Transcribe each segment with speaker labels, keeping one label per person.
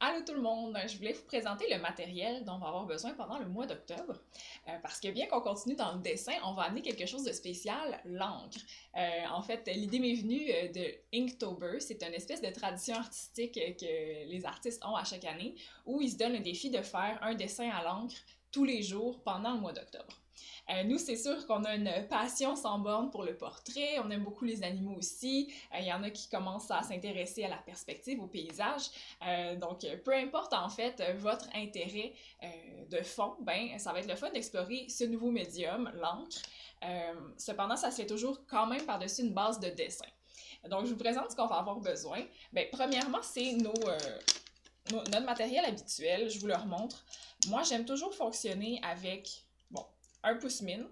Speaker 1: Allô tout le monde, je voulais vous présenter le matériel dont on va avoir besoin pendant le mois d'octobre. Parce que bien qu'on continue dans le dessin, on va amener quelque chose de spécial, l'encre. En fait, l'idée m'est venue de Inktober, c'est une espèce de tradition artistique que les artistes ont à chaque année, où ils se donnent le défi de faire un dessin à l'encre tous les jours pendant le mois d'octobre. Nous, c'est sûr qu'on a une passion sans borne pour le portrait, on aime beaucoup les animaux aussi, il y en a qui commencent à s'intéresser à la perspective, au paysage, donc peu importe en fait votre intérêt de fond, ben ça va être le fun d'explorer ce nouveau médium, l'encre. Cependant, ça se fait toujours quand même par-dessus une base de dessin. Donc je vous présente ce qu'on va avoir besoin. Ben, premièrement, c'est notre matériel habituel, je vous le remontre. Moi, j'aime toujours fonctionner avec, bon, un pouce-mine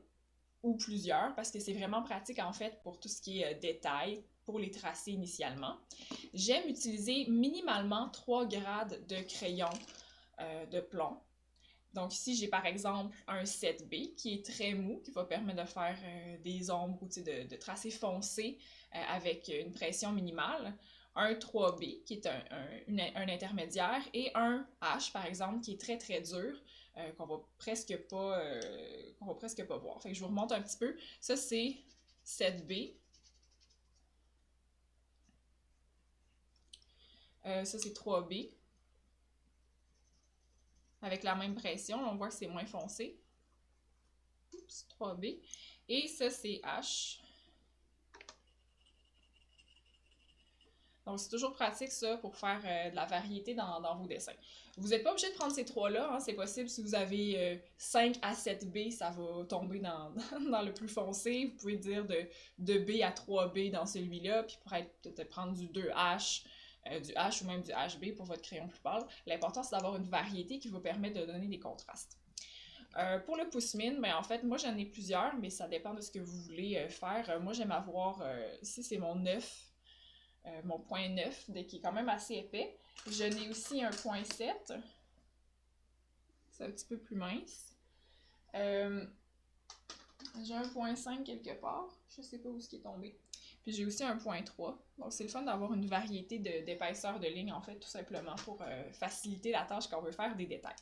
Speaker 1: ou plusieurs parce que c'est vraiment pratique en fait pour tout ce qui est détail, pour les tracer initialement. J'aime utiliser minimalement 3 grades de crayon de plomb. Donc ici, j'ai par exemple un 7B qui est très mou, qui va permettre de faire des ombres ou de tracer foncé avec une pression minimale. Un 3B qui est un intermédiaire et un H par exemple qui est très très dur qu'on va presque pas voir. Fait que je vous remonte un petit peu. Ça c'est 7B. Ça c'est 3B. Avec la même pression, on voit que c'est moins foncé. Oups, 3B. Et ça, c'est H. Donc, c'est toujours pratique, ça, pour faire de la variété dans vos dessins. Vous n'êtes pas obligé de prendre ces trois-là, hein, c'est possible si vous avez 5 à 7B, ça va tomber dans le plus foncé. Vous pouvez dire de B à 3B dans celui-là, puis pour peut-être prendre du 2H, du H ou même du HB pour votre crayon plus pâle. L'important, c'est d'avoir une variété qui vous permet de donner des contrastes. Pour le pouce-mine, ben en fait, moi j'en ai plusieurs, mais ça dépend de ce que vous voulez faire. Moi j'aime avoir, ici c'est mon 9, mon point 9, qui est quand même assez épais. J'en ai aussi un point 7, c'est un petit peu plus mince. J'ai un point 5 quelque part, je sais pas où ce qui est tombé. Puis j'ai aussi un point 3. Donc c'est le fun d'avoir une variété d'épaisseur de ligne en fait, tout simplement pour faciliter la tâche quand on veut faire des détails.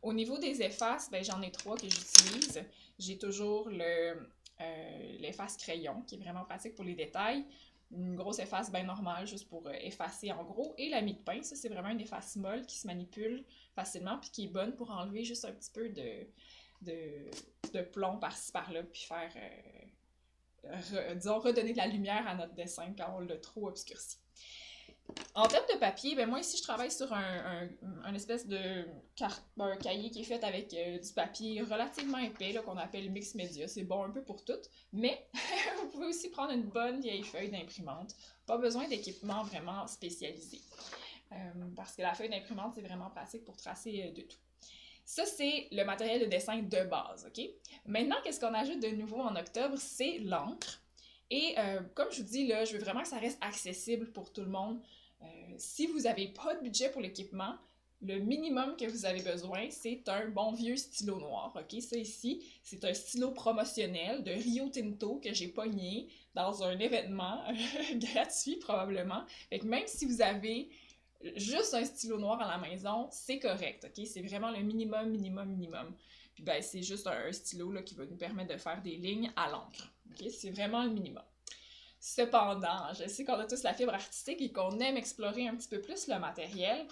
Speaker 1: Au niveau des effaces, ben, j'en ai 3 que j'utilise. J'ai toujours l'efface crayon, qui est vraiment pratique pour les détails. Une grosse efface bien normale, juste pour effacer en gros. Et la mie de pain, ça c'est vraiment une efface molle qui se manipule facilement, puis qui est bonne pour enlever juste un petit peu de plomb par-ci par-là, puis faire, disons, redonner de la lumière à notre dessin quand on l'a trop obscurci. En termes de papier, ben moi ici je travaille sur un espèce de un cahier qui est fait avec du papier relativement épais là, qu'on appelle mix média. C'est bon un peu pour tout, mais vous pouvez aussi prendre une bonne vieille feuille d'imprimante. Pas besoin d'équipement vraiment spécialisé. Parce que la feuille d'imprimante c'est vraiment pratique pour tracer de tout. Ça, c'est le matériel de dessin de base, ok? Maintenant, qu'est-ce qu'on ajoute de nouveau en octobre? C'est l'encre. Et comme je vous dis, là, je veux vraiment que ça reste accessible pour tout le monde. Si vous n'avez pas de budget pour l'équipement, le minimum que vous avez besoin, c'est un bon vieux stylo noir. Ok, ça ici, c'est un stylo promotionnel de Rio Tinto que j'ai pogné dans un événement gratuit probablement. Fait que même si vous avez juste un stylo noir à la maison, c'est correct. Ok, c'est vraiment le minimum, minimum, minimum. Puis ben, c'est juste un stylo là, qui va nous permettre de faire des lignes à l'encre. Ok, c'est vraiment le minimum. Cependant, je sais qu'on a tous la fibre artistique et qu'on aime explorer un petit peu plus le matériel.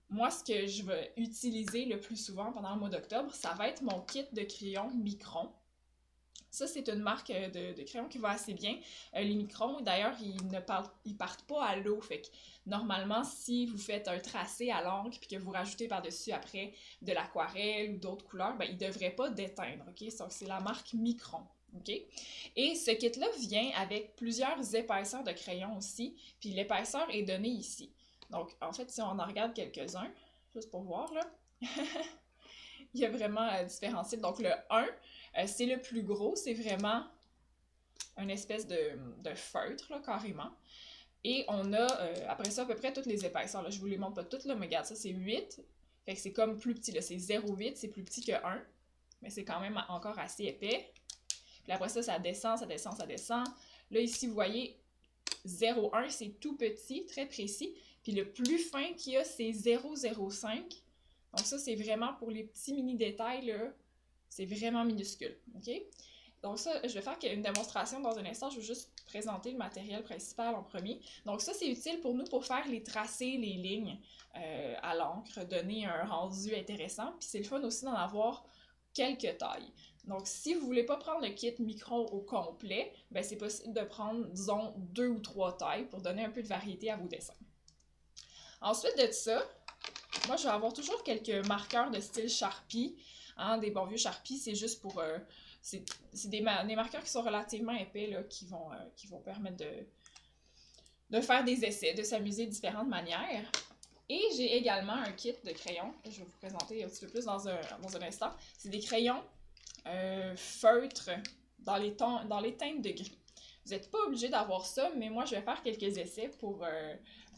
Speaker 1: Moi, ce que je vais utiliser le plus souvent pendant le mois d'octobre, ça va être mon kit de crayons Micron. Ça, c'est une marque de crayons qui va assez bien. Les Microns, d'ailleurs, ils partent pas à l'eau. Fait que normalement, si vous faites un tracé à l'encre puis que vous rajoutez par-dessus après de l'aquarelle ou d'autres couleurs, ben, ils ne devraient pas déteindre. Okay? Donc, c'est la marque Micron. Okay? Et ce kit-là vient avec plusieurs épaisseurs de crayons aussi. Puis l'épaisseur est donnée ici. Donc, en fait, si on en regarde quelques-uns, juste pour voir, là, il y a vraiment différents types. Donc, le 1, c'est le plus gros, c'est vraiment une espèce de feutre, là, carrément. Et on a, après ça, à peu près toutes les épaisseurs. Là. Je vous les montre pas toutes, là, mais regarde, ça, c'est 8. Fait que c'est comme plus petit, là. C'est 0,8, c'est plus petit que 1. Mais c'est quand même encore assez épais. Puis après ça, ça descend, ça descend, ça descend. Là, ici, vous voyez, 0,1, c'est tout petit, très précis. Puis le plus fin qu'il y a, c'est 0,05. Donc ça, c'est vraiment pour les petits mini détails, là. C'est vraiment minuscule, OK? Donc ça, je vais faire une démonstration dans un instant. Je vais juste présenter le matériel principal en premier. Donc ça, c'est utile pour nous pour faire les tracés, les lignes à l'encre, donner un rendu intéressant. Puis c'est le fun aussi d'en avoir quelques tailles. Donc si vous ne voulez pas prendre le kit micron au complet, ben c'est possible de prendre, disons, 2 ou 3 tailles pour donner un peu de variété à vos dessins. Ensuite de ça, moi je vais avoir toujours quelques marqueurs de style Sharpie. Hein, des bons vieux Sharpie, c'est juste pour... c'est des marqueurs qui sont relativement épais, là, qui vont permettre de faire des essais, de s'amuser de différentes manières. Et j'ai également un kit de crayons, que je vais vous présenter un petit peu plus dans un instant. C'est des crayons feutres dans les teintes de gris. Vous n'êtes pas obligé d'avoir ça, mais moi je vais faire quelques essais pour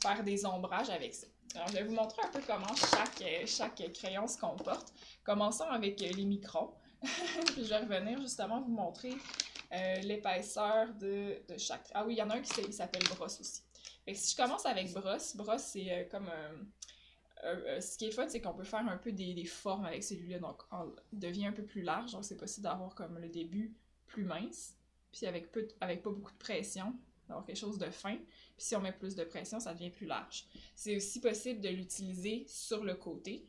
Speaker 1: faire des ombrages avec ça. Alors je vais vous montrer un peu comment chaque crayon se comporte. Commençons avec les microns. Puis je vais revenir justement vous montrer l'épaisseur de chaque... Ah oui, il y en a un qui s'appelle brosse aussi. Fait que si je commence avec brosse, c'est comme... ce qui est fun, c'est qu'on peut faire un peu des formes avec celui-là. Donc, il devient un peu plus large. Donc, c'est possible d'avoir comme le début plus mince. Puis avec pas beaucoup de pression, d'avoir quelque chose de fin. Puis si on met plus de pression, ça devient plus large. C'est aussi possible de l'utiliser sur le côté.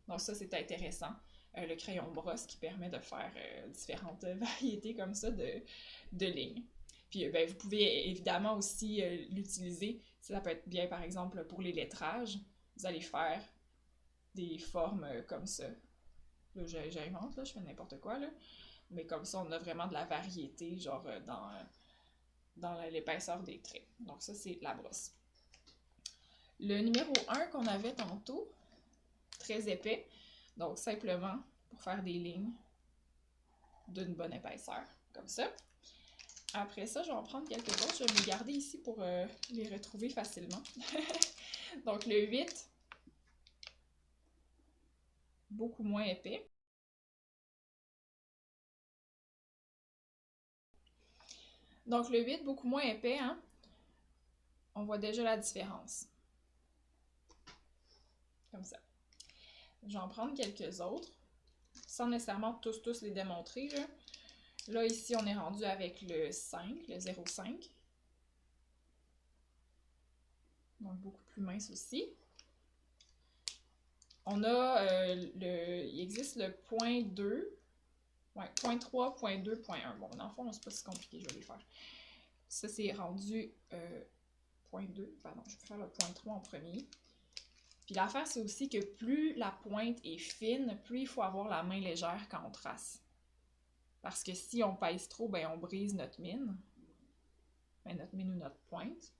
Speaker 1: Donc ça, c'est intéressant. Le crayon brosse qui permet de faire différentes variétés comme ça de lignes. Puis ben, vous pouvez évidemment aussi l'utiliser. Ça peut être bien, par exemple, pour les lettrages. Vous allez faire des formes comme ça. Là, j'invente, là, je fais n'importe quoi, là. Mais comme ça, on a vraiment de la variété, genre dans l'épaisseur des traits. Donc ça, c'est la brosse. Le numéro 1 qu'on avait tantôt, très épais. Donc simplement pour faire des lignes d'une bonne épaisseur, comme ça. Après ça, je vais en prendre quelques autres. Je vais me les garder ici pour les retrouver facilement. Donc le 8, beaucoup moins épais. Donc le 8, beaucoup moins épais, hein? On voit déjà la différence. Comme ça. Je vais en prendre quelques autres, sans nécessairement tous les démontrer, là. Là, ici, on est rendu avec le 5, le 0,5. Donc, beaucoup plus mince aussi. On a il existe le point 2. Ouais, point 3, point 2, point 1. Bon, dans le fond, c'est pas si compliqué, je vais les faire. Ça, c'est rendu point 2. Pardon, je vais faire le point 3 en premier. Puis l'affaire, c'est aussi que plus la pointe est fine, plus il faut avoir la main légère quand on trace. Parce que si on pèse trop, ben on brise notre mine. Ben, notre mine ou notre pointe.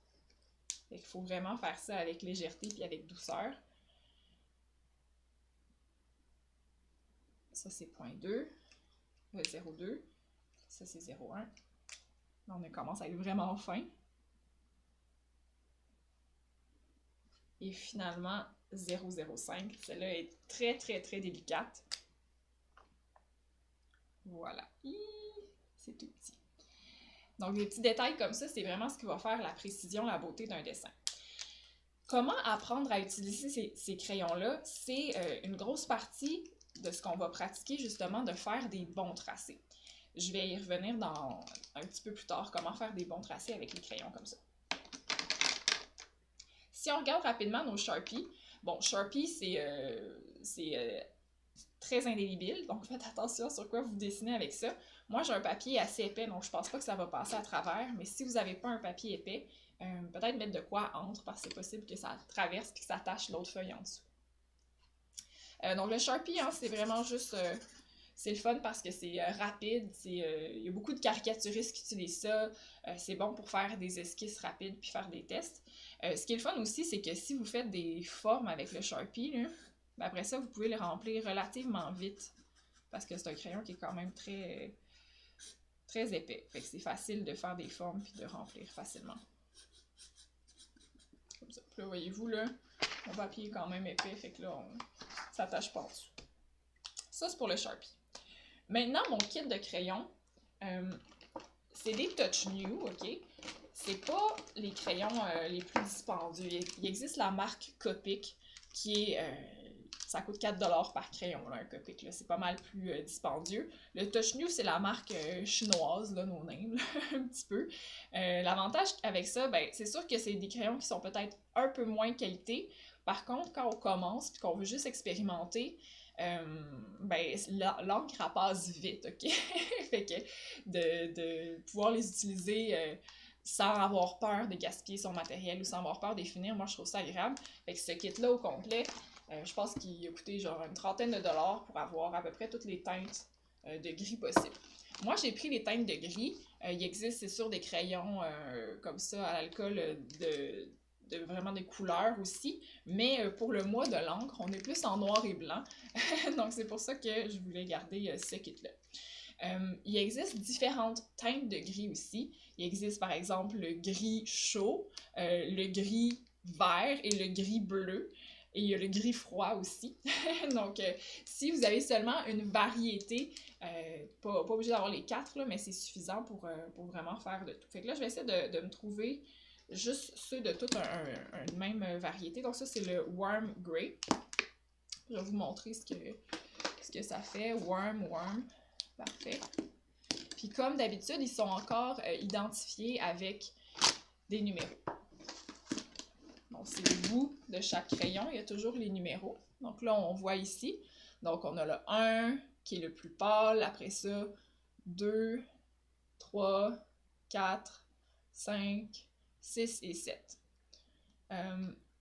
Speaker 1: Fait qu'il faut vraiment faire ça avec légèreté puis avec douceur. Ça, c'est point 2. 0,2. Ça, c'est 0,1. Là, on commence à être vraiment fin. Et finalement, 0,05. Celle-là est très délicate. Voilà. C'est tout petit. Donc, des petits détails comme ça, c'est vraiment ce qui va faire la précision, la beauté d'un dessin. Comment apprendre à utiliser ces crayons-là? C'est une grosse partie de ce qu'on va pratiquer, justement, de faire des bons tracés. Je vais y revenir un petit peu plus tard, comment faire des bons tracés avec les crayons comme ça. Si on regarde rapidement nos Sharpies, bon, Sharpie, c'est très indélébile, donc faites attention sur quoi vous dessinez avec ça. Moi, j'ai un papier assez épais, donc je pense pas que ça va passer à travers, mais si vous n'avez pas un papier épais, peut-être mettre de quoi entre, parce que c'est possible que ça traverse et que ça tache l'autre feuille en dessous. Donc le Sharpie, hein, c'est vraiment juste... c'est le fun parce que c'est rapide, il y a beaucoup de caricaturistes qui utilisent ça, c'est bon pour faire des esquisses rapides puis faire des tests. Ce qui est le fun aussi, c'est que si vous faites des formes avec le Sharpie, là, ben après ça, vous pouvez les remplir relativement vite parce que c'est un crayon qui est quand même très épais. Fait que c'est facile de faire des formes puis de remplir facilement. Comme ça. Puis là, voyez-vous, là, mon papier est quand même épais, fait que là, ça s'attache pas en dessous. Ça, c'est pour le Sharpie. Maintenant, mon kit de crayons, c'est des Touch New, ok? c'est pas les crayons les plus dispendieux. Il existe la marque Copic, qui est... ça coûte 4$ par crayon, là, un Copic, là. C'est pas mal plus dispendieux. Le Touch New, c'est la marque chinoise, là, no name, là, un petit peu. L'avantage avec ça, ben, c'est sûr que c'est des crayons qui sont peut-être un peu moins de qualité. Par contre, quand on commence et qu'on veut juste expérimenter, ben, l'encre, elle passe vite, ok? Fait que de pouvoir les utiliser sans avoir peur de gaspiller son matériel ou sans avoir peur de les finir, moi je trouve ça agréable. Fait que ce kit-là au complet, je pense qu'il a coûté genre une trentaine de dollars pour avoir à peu près toutes les teintes de gris possibles. Moi j'ai pris les teintes de gris. Il existe c'est sûr des crayons comme ça à l'alcool de vraiment des couleurs aussi, mais pour le mois de l'encre, on est plus en noir et blanc, donc c'est pour ça que je voulais garder ce kit-là. Il existe différentes teintes de gris aussi. Il existe par exemple le gris chaud, le gris vert et le gris bleu. Et il y a le gris froid aussi. Donc, si vous avez seulement une variété, pas obligé d'avoir les 4, là, mais c'est suffisant pour vraiment faire de tout. Fait que là, je vais essayer de me trouver juste ceux de toute une même variété. Donc ça, c'est le Warm Grey. Je vais vous montrer ce que ça fait. Warm. Parfait. Puis comme d'habitude, ils sont encore identifiés avec des numéros. Donc c'est le bout de chaque crayon, il y a toujours les numéros. Donc là, on voit ici. Donc on a le 1 qui est le plus pâle. Après ça, 2, 3, 4, 5, 6 et 7.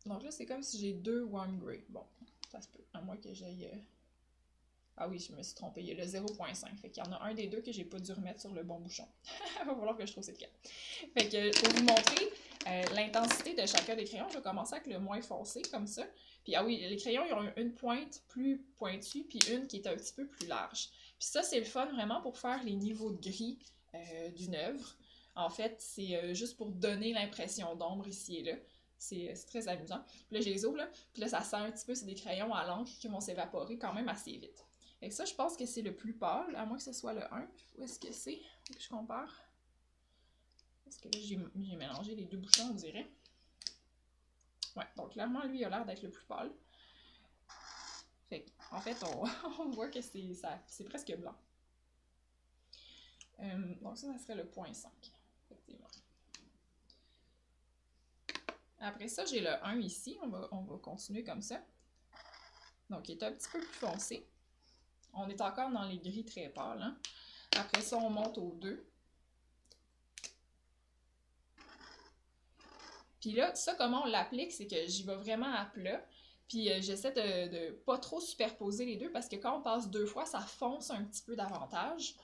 Speaker 1: Donc là, c'est comme si j'ai 2 Warm Grey. Bon, ça se peut. À moins que j'aille... Ah oui, je me suis trompée. Il y a le 0.5. Fait qu'il y en a un des deux que j'ai pas dû remettre sur le bon bouchon. Il va falloir que je trouve c'est lequel. Fait que pour vous montrer l'intensité de chacun des crayons, je vais commencer avec le moins foncé, comme ça. Puis ah oui, les crayons, ils ont une pointe plus pointue, puis une qui est un petit peu plus large. Puis ça, c'est le fun vraiment pour faire les niveaux de gris d'une œuvre. En fait, c'est juste pour donner l'impression d'ombre ici et là. C'est très amusant. Puis là, je les ouvre, là. Puis là, ça sent un petit peu, c'est des crayons à l'encre qui vont s'évaporer quand même assez vite. Et ça, je pense que c'est le plus pâle, à moins que ce soit le 1. Où est-ce que c'est? Faut que je compare. Parce que là, j'ai mélangé les deux bouchons, on dirait. Ouais, donc clairement, lui, il a l'air d'être le plus pâle. Fait en fait, on voit que c'est presque blanc. Donc ça serait le 0.5. Effectivement. Après ça, j'ai le 1 ici. On va continuer comme ça. Donc, il est un petit peu plus foncé. On est encore dans les gris très pâles. Hein? Après ça, on monte au 2. Puis là, ça, comment on l'applique, c'est que j'y vais vraiment à plat. Puis j'essaie de pas trop superposer les deux parce que quand on passe 2 fois, ça fonce un petit peu davantage.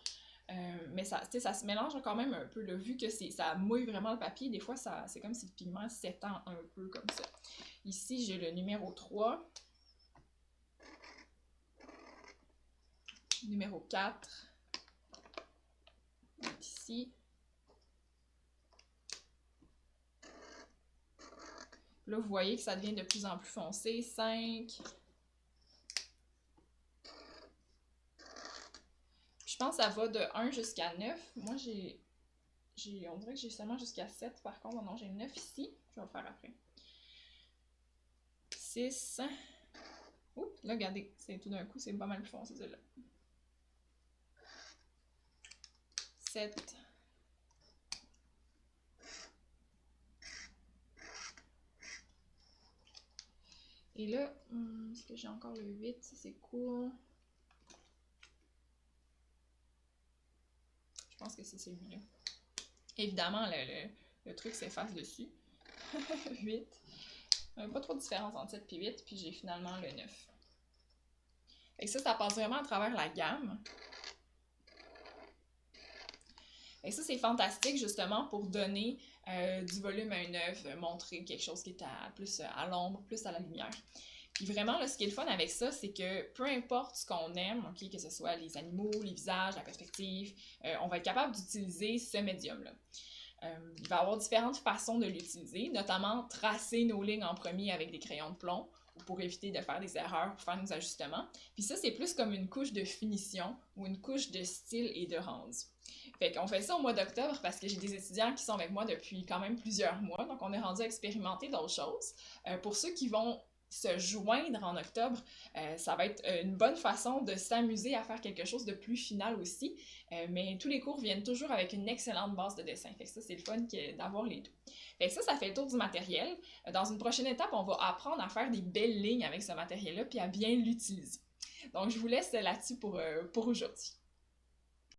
Speaker 1: Mais ça se mélange quand même un peu. Là, vu que ça mouille vraiment le papier, des fois, c'est comme si le pigment s'étend un peu comme ça. Ici, j'ai le numéro 3. Numéro 4. Ici. Là, vous voyez que ça devient de plus en plus foncé. 5. Je pense que ça va de 1 jusqu'à 9. Moi, on dirait que j'ai seulement jusqu'à 7. Par contre, non, j'ai 9 ici. Je vais le faire après. 6. Oups, là, regardez. Tout d'un coup, c'est pas mal plus foncé, celui-là. 7. Et là, est-ce que j'ai encore le 8? C'est cool. Je pense que c'est celui-là. Évidemment, le truc s'efface dessus. 8. Pas trop de différence entre 7 et 8, puis j'ai finalement le 9. Et ça passe vraiment à travers la gamme. Et ça, c'est fantastique justement pour donner du volume à une œuvre, montrer quelque chose qui est plus à l'ombre, plus à la lumière. Puis vraiment, là, ce qui est le fun avec ça, c'est que peu importe ce qu'on aime, okay, que ce soit les animaux, les visages, la perspective, on va être capable d'utiliser ce médium-là. Il va y avoir différentes façons de l'utiliser, notamment tracer nos lignes en premier avec des crayons de plomb pour éviter de faire des erreurs, pour faire nos ajustements. Puis ça, c'est plus comme une couche de finition ou une couche de style et de rendu. Fait qu'on fait ça au mois d'octobre parce que j'ai des étudiants qui sont avec moi depuis quand même plusieurs mois, donc on est rendu à expérimenter d'autres choses. Pour ceux qui vont se joindre en octobre, ça va être une bonne façon de s'amuser à faire quelque chose de plus final aussi, mais tous les cours viennent toujours avec une excellente base de dessin, fait que ça c'est le fun d'avoir les deux. Fait que ça fait le tour du matériel. Dans une prochaine étape, on va apprendre à faire des belles lignes avec ce matériel-là puis à bien l'utiliser. Donc je vous laisse là-dessus pour aujourd'hui.